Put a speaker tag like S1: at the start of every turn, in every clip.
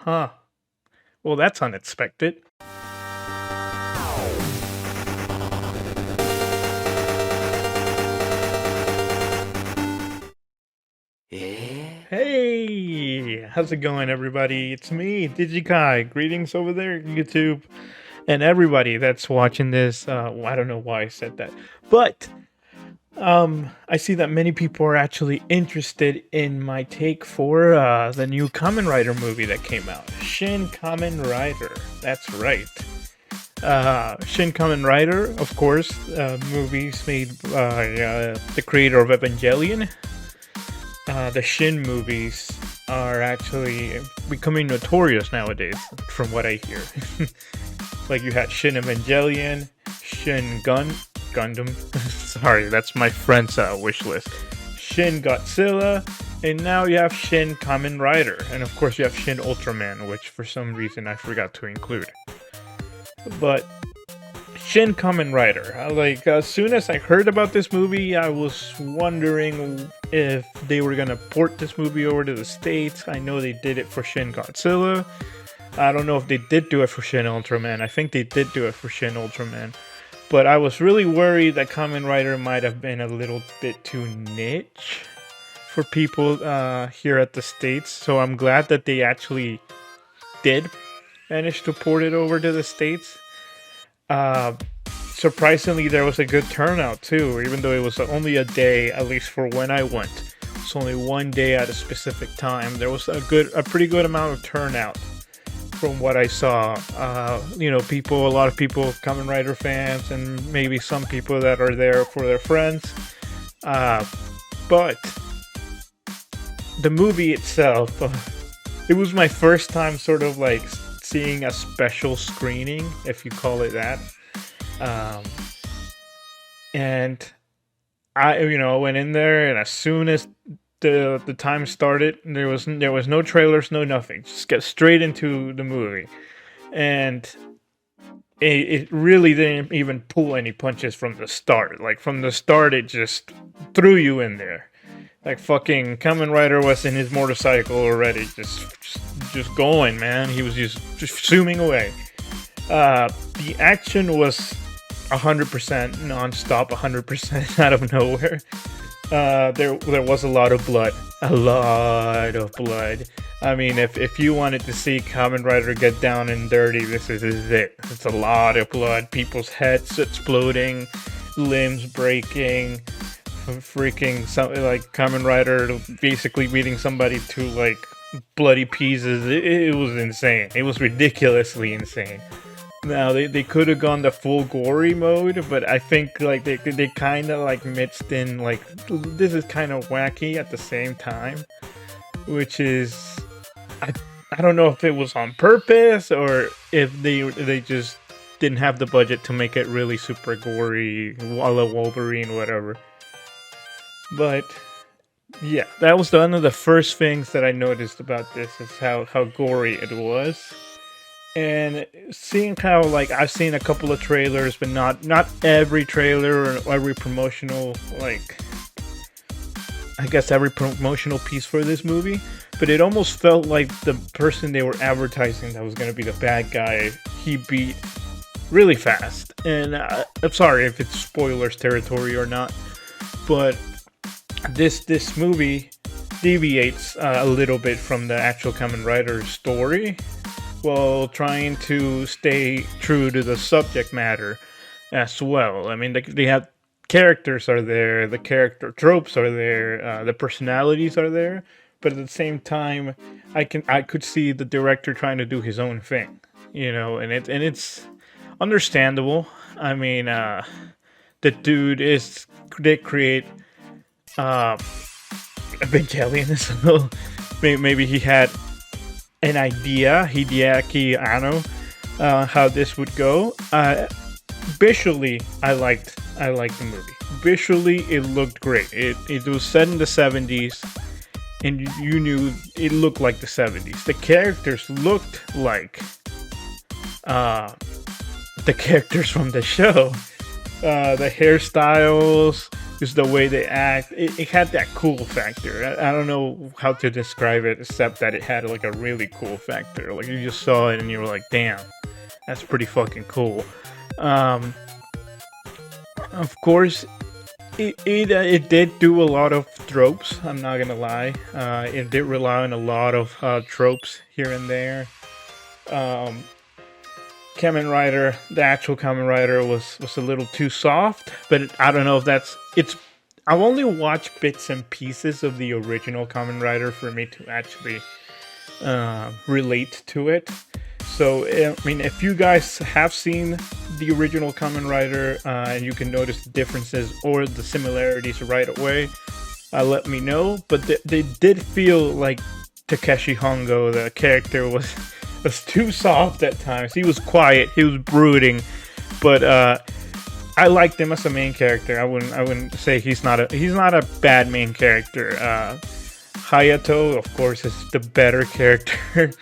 S1: Huh. Well, that's unexpected. Hey, how's it going, everybody? It's me, Digikai. Greetings over there, YouTube, and everybody that's watching this. I don't know why I said that, but I see that many people are actually interested in my take for the new Kamen Rider movie that came out, Shin Kamen Rider. That's right. Shin Kamen Rider, of course, movies made by the creator of Evangelion. The Shin movies are actually becoming notorious nowadays, from what I hear. Like you had Shin Evangelion, Gundam. Sorry, that's my friend's wish list. Shin Godzilla, and now you have Shin Kamen Rider, and of course you have Shin Ultraman, which for some reason I forgot to include. But Shin Kamen Rider. Like, as soon as I heard about this movie, I was wondering if they were gonna port this movie over to the States. I know they did it for Shin Godzilla. I don't know if they did do it for Shin Ultraman. I think they did do it for Shin Ultraman. But I was really worried that Kamen Rider might have been a little bit too niche for people here at the States. So I'm glad that they actually did manage to port it over to the States. Surprisingly, there was a good turnout too, even though it was only a day, at least for when I went. It's only one day at a specific time. There was a pretty good amount of turnout from what I saw. A lot of people, Kamen Rider fans, and maybe some people that are there for their friends. But the movie itself, it was my first time sort of like seeing a special screening, if you call it that. And I went in there, and as soon as the time started, there was no trailers, no nothing. Just get straight into the movie, and it really didn't even pull any punches from the start. Like from the start, it just threw you in there. Like fucking Kamen Rider was in his motorcycle already, just going, man. He was just zooming away. The action was 100% non-stop, 100% out of nowhere. There was a lot of blood. I mean, if you wanted to see Kamen Rider get down and dirty, this is it. It's a lot of blood. People's heads exploding, limbs breaking, freaking something like Kamen Rider basically beating somebody to like bloody pieces. It was insane. It was ridiculously insane. Now they could have gone the full gory mode, but I think like they kind of like mixed in like this is kind of wacky at the same time, which is I don't know if it was on purpose or if they just didn't have the budget to make it really super gory, a la Wolverine, whatever. But yeah, that was one of the first things that I noticed about this is how gory it was. And seeing how like I've seen a couple of trailers, but not every trailer or every promotional every promotional piece for this movie, but it almost felt like the person they were advertising that was going to be the bad guy, he beat really fast. And I'm sorry if it's spoilers territory or not, but this movie deviates a little bit from the actual Kamen Rider story, while trying to stay true to the subject matter as well. I mean, they have characters are there, the character tropes are there, the personalities are there, but at the same time, I could see the director trying to do his own thing, and it's understandable. I mean, the dude did create Evangelion, so maybe he had an idea, Hideaki Anno, how this would go. Visually, I liked the movie. Visually, it looked great. It was set in the 70s, and you knew it looked like the 70s. The characters looked like the characters from the show. The hairstyles, just the way they act. It had that cool factor. I don't know how to describe it except that it had like a really cool factor. Like you just saw it and you were like, damn, that's pretty fucking cool. Of course, it did do a lot of tropes. I'm not gonna lie. It did rely on a lot of tropes here and there. Kamen Rider, the actual Kamen Rider was a little too soft, but I don't know if it's. I've only watched bits and pieces of the original Kamen Rider for me to actually relate to it. So, I mean, if you guys have seen the original Kamen Rider and you can notice the differences or the similarities right away, let me know. But they did feel like Takeshi Hongo, the character, was too soft at times. He was quiet, he was brooding, but I liked him as a main character. I wouldn't say he's not a bad main character. Hayato, of course, is the better character.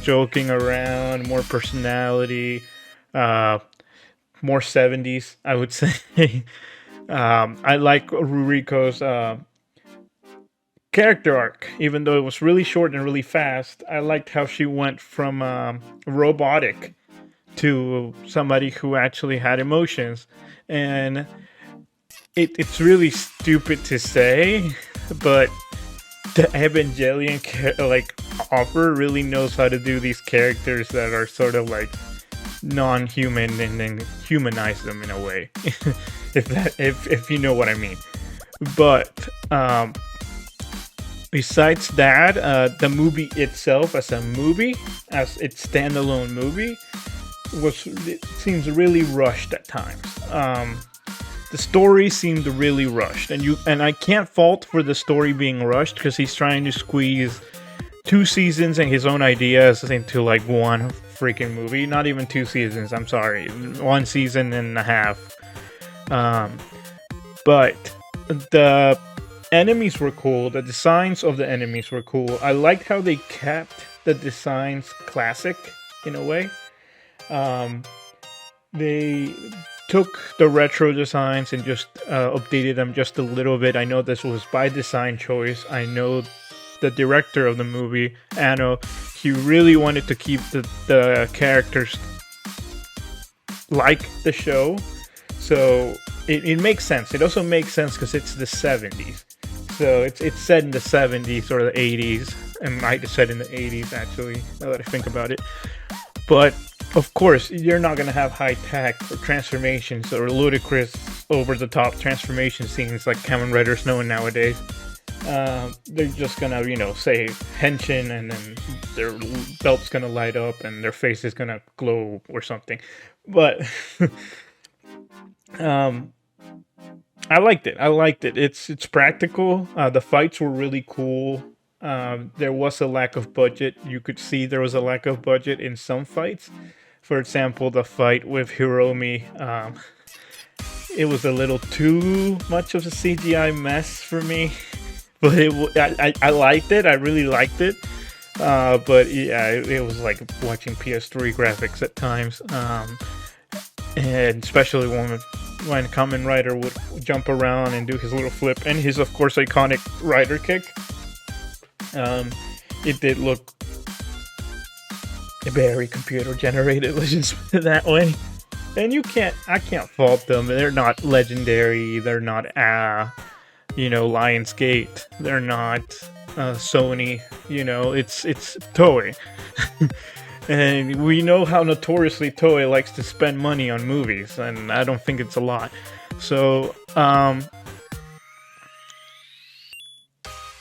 S1: Joking around, more personality, more 70s, I would say. I like Ruriko's character arc, even though it was really short and really fast. I liked how she went from robotic to somebody who actually had emotions. And it's really stupid to say, but the Evangelion author really knows how to do these characters that are sort of like non-human and then humanize them in a way, if you know what I mean. But besides that, the movie itself as its standalone movie, it seems really rushed at times. The story seemed really rushed, and I can't fault for the story being rushed because he's trying to squeeze 2 seasons and his own ideas into like one freaking movie. Not even 2 seasons. I'm sorry, 1 season and a half. But the enemies were cool. The designs of the enemies were cool. I liked how they kept the designs classic in a way. They took the retro designs and just updated them just a little bit. I know this was by design choice. I know the director of the movie, Anno, he really wanted to keep the characters like the show. So it makes sense. It also makes sense because it's the 70s. So it's set in the 70s or the 80s. It might have said in the 80s, actually, now that I think about it. But of course, you're not going to have high tech or transformations or ludicrous over-the-top transformation scenes like Kamen Riders know nowadays. They're just going to, say henshin, and then their belt's going to light up and their face is going to glow or something. But I liked it. It's practical. The fights were really cool. There was a lack of budget. You could see there was a lack of budget in some fights. For example, the fight with Hiromi, it was a little too much of a CGI mess for me. But I liked it. I really liked it. But yeah, it was like watching PS3 graphics at times. And especially when Kamen Rider would jump around and do his little flip and his, of course, iconic rider kick. It did look very computer generated, let's just put it that way. And I can't fault them. They're not legendary. They're not Lionsgate. They're not Sony. It's Toei. And we know how notoriously Toei likes to spend money on movies, and I don't think it's a lot. So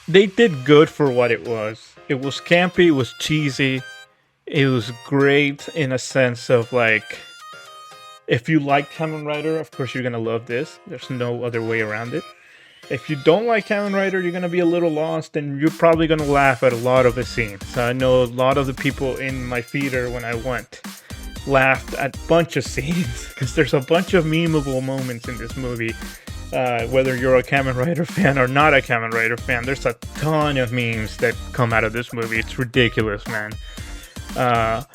S1: they did good for what it was. It was campy, it was cheesy, it was great in a sense of like, if you like Kamen Rider, of course you're gonna love this. There's no other way around it. If you don't like Kamen Rider, you're gonna be a little lost, and you're probably gonna laugh at a lot of the scenes. I know a lot of the people in my theater when I went laughed at a bunch of scenes because there's a bunch of memeable moments in this movie. Whether you're a Kamen Rider fan or not a Kamen Rider fan, there's a ton of memes that come out of this movie. It's ridiculous, man. But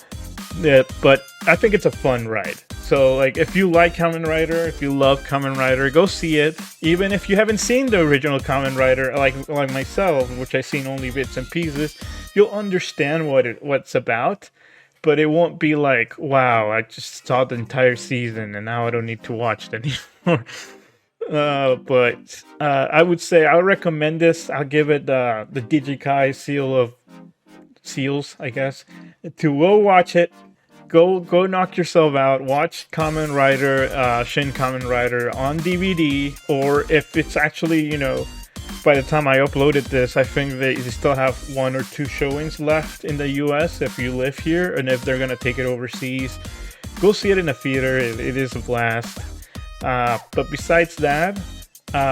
S1: I think it's a fun ride. So like, if you like Kamen Rider, if you love Kamen Rider, go see it. Even if you haven't seen the original Kamen Rider, like myself, which I've seen only bits and pieces, you'll understand what's about. But it won't be like, wow, I just saw the entire season and now I don't need to watch it anymore. But I would say I'll recommend this. I'll give it the Digikai seal of seals, I guess. To go watch it. Go knock yourself out. Watch Kamen Rider, Shin Kamen Rider on DVD, or if it's actually, by the time I uploaded this, I think they still have 1 or 2 showings left in the US if you live here, and if they're gonna take it overseas, go see it in a theater. It is a blast. But besides that,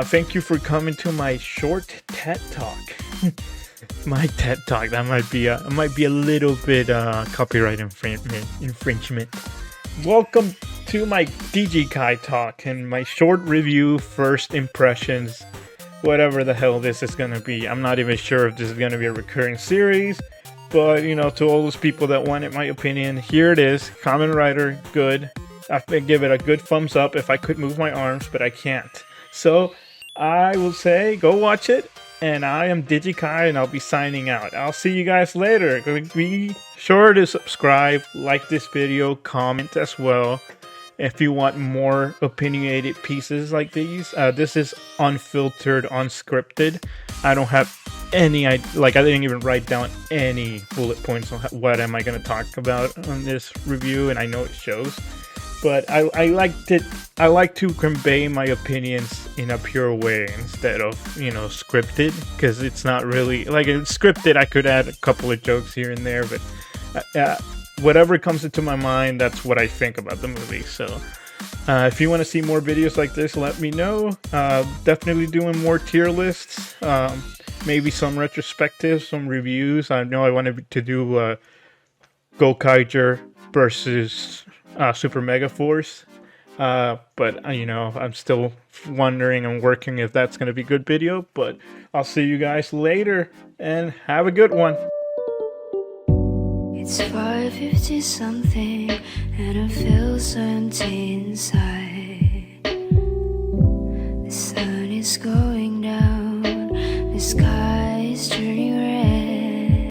S1: thank you for coming to my short TED Talk. My TED Talk, that might be a little bit copyright infringement. Welcome to my Digikai Talk and my short review, first impressions, whatever the hell this is gonna be. I'm not even sure if this is gonna be a recurring series, but to all those people that wanted my opinion, here it is. Kamen Rider, good. I give it a good thumbs up if I could move my arms, but I can't. So I will say, go watch it. And I am Digikai, and I'll be signing out. I'll see you guys later. Be sure to subscribe, like this video, comment as well. If you want more opinionated pieces like these, this is unfiltered, unscripted. I don't have any, I didn't even write down any bullet points on what am I going to talk about on this review, and I know it shows. But I like to convey my opinions in a pure way instead of, scripted, because it's not really, like, it's scripted, I could add a couple of jokes here and there, but whatever comes into my mind, that's what I think about the movie. So if you want to see more videos like this, let me know. Definitely doing more tier lists, maybe some retrospectives, some reviews. I know I wanted to do Gokaiger versus Super Mega Force, but I'm still wondering and working if that's going to be a good video. But I'll see you guys later and have a good one.
S2: It's 5:50 something and I feel so empty inside.